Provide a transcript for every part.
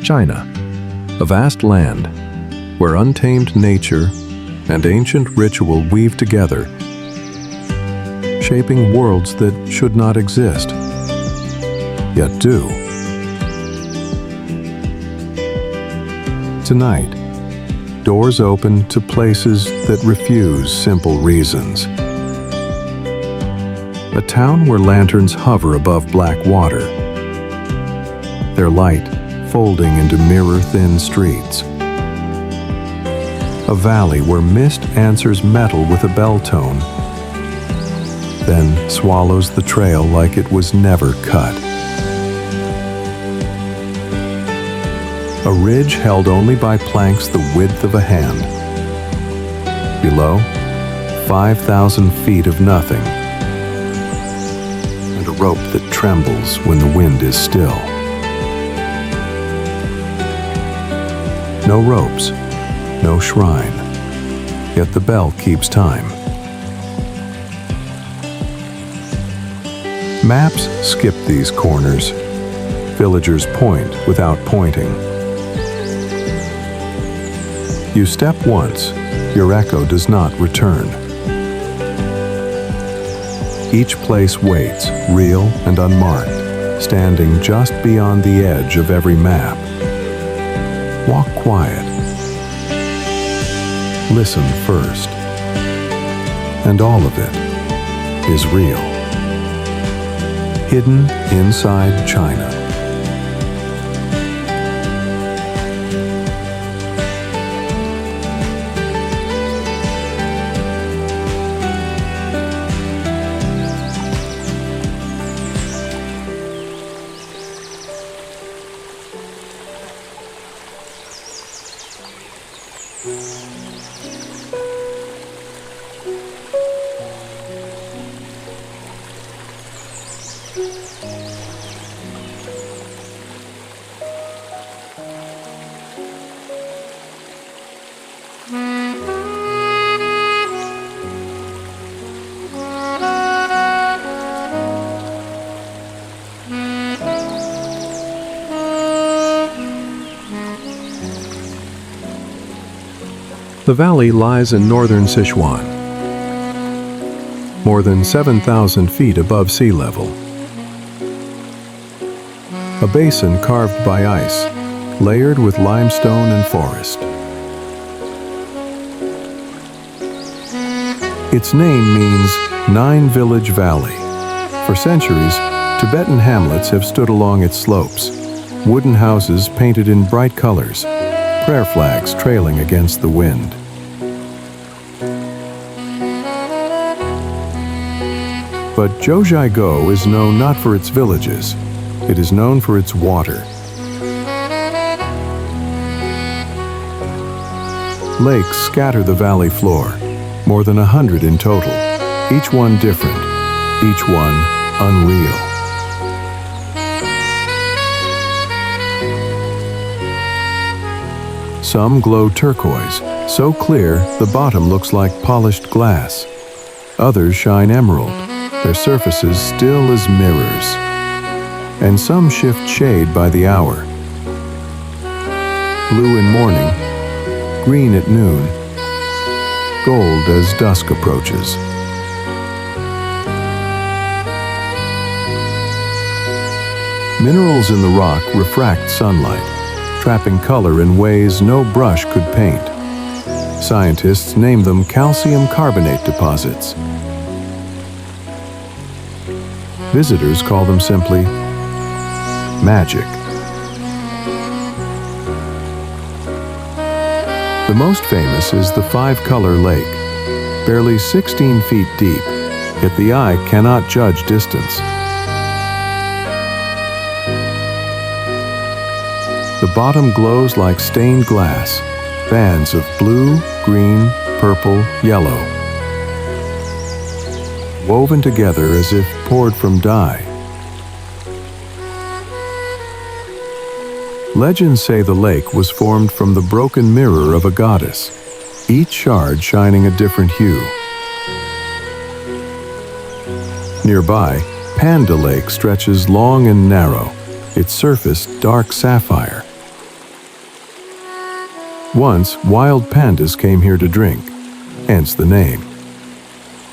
China, a vast land where untamed nature and ancient ritual weave together, shaping worlds that should not exist, yet do. Tonight, doors open to places that refuse simple reasons. A town where lanterns hover above black water, their light folding into mirror-thin streets. A valley where mist answers metal with a bell tone, then swallows the trail like it was never cut. A ridge held only by planks the width of a hand. Below, 5,000 feet of nothing, and a rope that trembles when the wind is still. No ropes, no shrine, yet the bell keeps time. Maps skip these corners. Villagers point without pointing. You step once, your echo does not return. Each place waits, real and unmarked, standing just beyond the edge of every map. Walk quiet. Listen first. And all of it is real. Hidden inside China. The valley lies in northern Sichuan, more than 7,000 feet above sea level. A basin carved by ice, layered with limestone and forest. Its name means Nine Village Valley. For centuries, Tibetan hamlets have stood along its slopes, wooden houses painted in bright colors, prayer flags trailing against the wind. But Jiuzhaigou is known not for its villages, it is known for its water. Lakes scatter the valley floor, more than 100 in total, each one different, each one unreal. Some glow turquoise, so clear the bottom looks like polished glass. Others shine emerald, their surfaces still as mirrors. And some shift shade by the hour. Blue in morning, green at noon, gold as dusk approaches. Minerals in the rock refract sunlight, trapping color in ways no brush could paint. Scientists name them calcium carbonate deposits. Visitors call them simply magic. The most famous is the five-color lake, barely 16 feet deep, yet the eye cannot judge distance. The bottom glows like stained glass, bands of blue, green, purple, yellow, woven together as if poured from dye. Legends say the lake was formed from the broken mirror of a goddess, each shard shining a different hue. Nearby, Panda Lake stretches long and narrow, its surface dark sapphire. Once, wild pandas came here to drink, hence the name.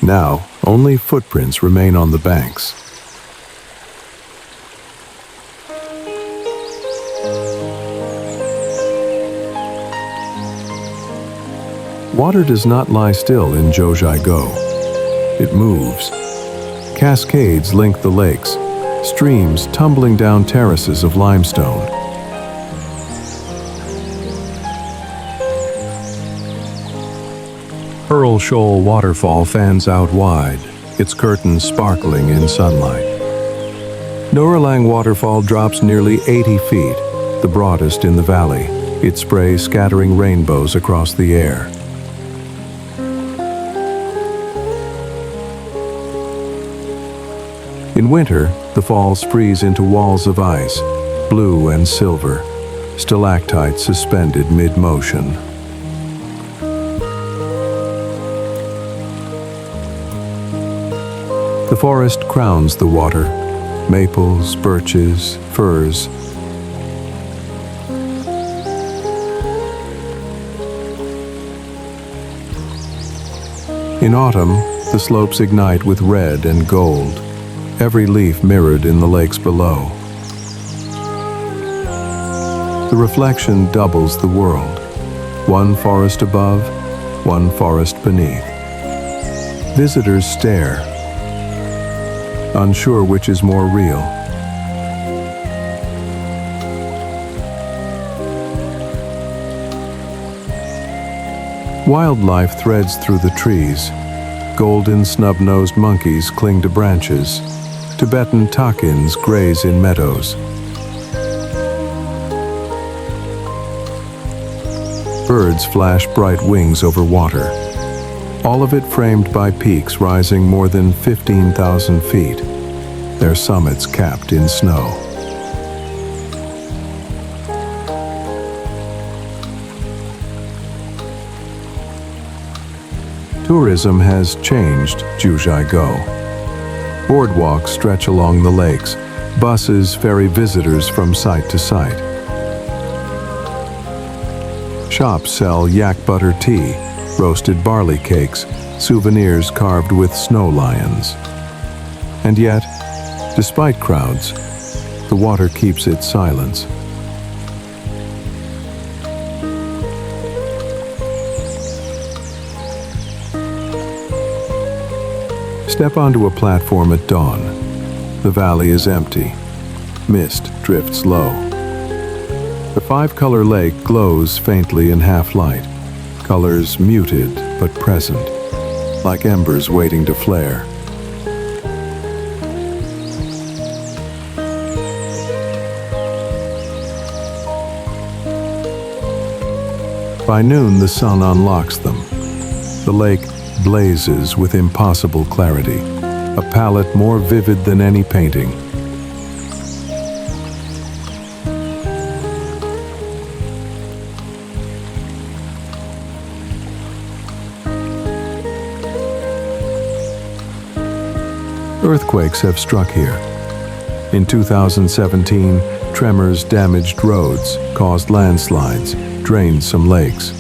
Now, only footprints remain on the banks. Water does not lie still in Jiuzhaigou. It moves. Cascades link the lakes, streams tumbling down terraces of limestone. Pearl Shoal waterfall fans out wide, its curtains sparkling in sunlight. Noralang waterfall drops nearly 80 feet, the broadest in the valley, its spray scattering rainbows across the air. In winter, the falls freeze into walls of ice, blue and silver, stalactites suspended mid-motion. The forest crowns the water, maples, birches, firs. In autumn, the slopes ignite with red and gold, every leaf mirrored in the lakes below. The reflection doubles the world, one forest above, one forest beneath. Visitors stare, unsure which is more real. Wildlife threads through the trees. Golden snub-nosed monkeys cling to branches. Tibetan takins graze in meadows. Birds flash bright wings over water, all of it framed by peaks rising more than 15,000 feet, their summits capped in snow. Tourism has changed Jiuzhaigou. Boardwalks stretch along the lakes. Buses ferry visitors from site to site. Shops sell yak butter tea, roasted barley cakes, souvenirs carved with snow lions. And yet, despite crowds, the water keeps its silence. Step onto a platform at dawn. The valley is empty. Mist drifts low. The five-color lake glows faintly in half-light, colors muted but present, like embers waiting to flare. By noon, the sun unlocks them. The lake blazes with impossible clarity, a palette more vivid than any painting. Earthquakes have struck here. In 2017, tremors damaged roads, caused landslides, drained some lakes.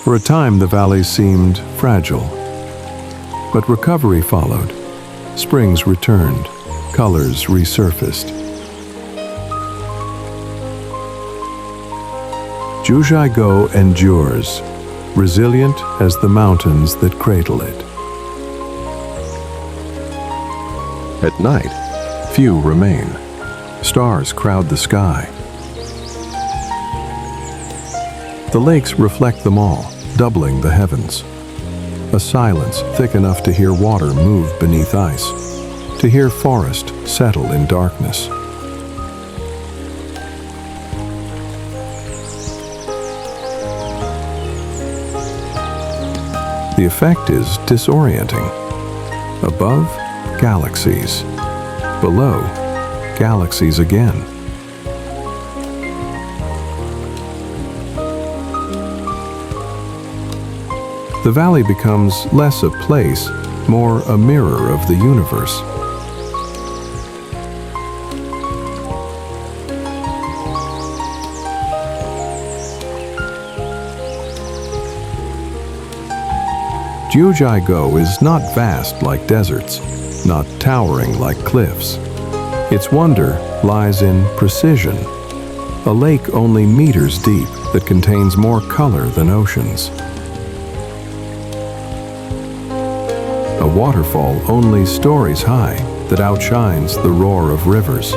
For a time, the valley seemed fragile, but recovery followed. Springs returned, colors resurfaced. Jiuzhaigou endures, resilient as the mountains that cradle it. At night, few remain. Stars crowd the sky. The lakes reflect them all, doubling the heavens. A silence thick enough to hear water move beneath ice, to hear forest settle in darkness. The effect is disorienting. Above, galaxies. Below, galaxies again. The valley becomes less a place, more a mirror of the universe. Jiuzhaigou is not vast like deserts, not towering like cliffs. Its wonder lies in precision, a lake only meters deep that contains more color than oceans. A waterfall only stories high that outshines the roar of rivers.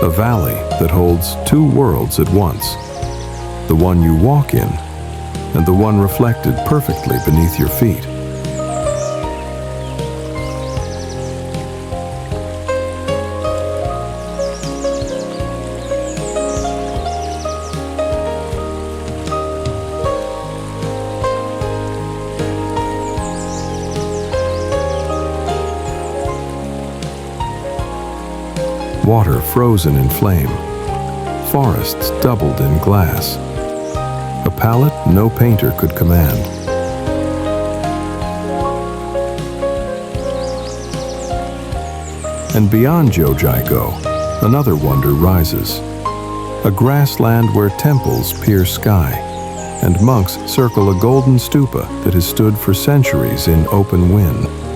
A valley that holds two worlds at once, the one you walk in and the one reflected perfectly beneath your feet. Water frozen in flame, forests doubled in glass, a palette no painter could command. And beyond Jiuzhaigou, another wonder rises, a grassland where temples pierce sky, and monks circle a golden stupa that has stood for centuries in open wind.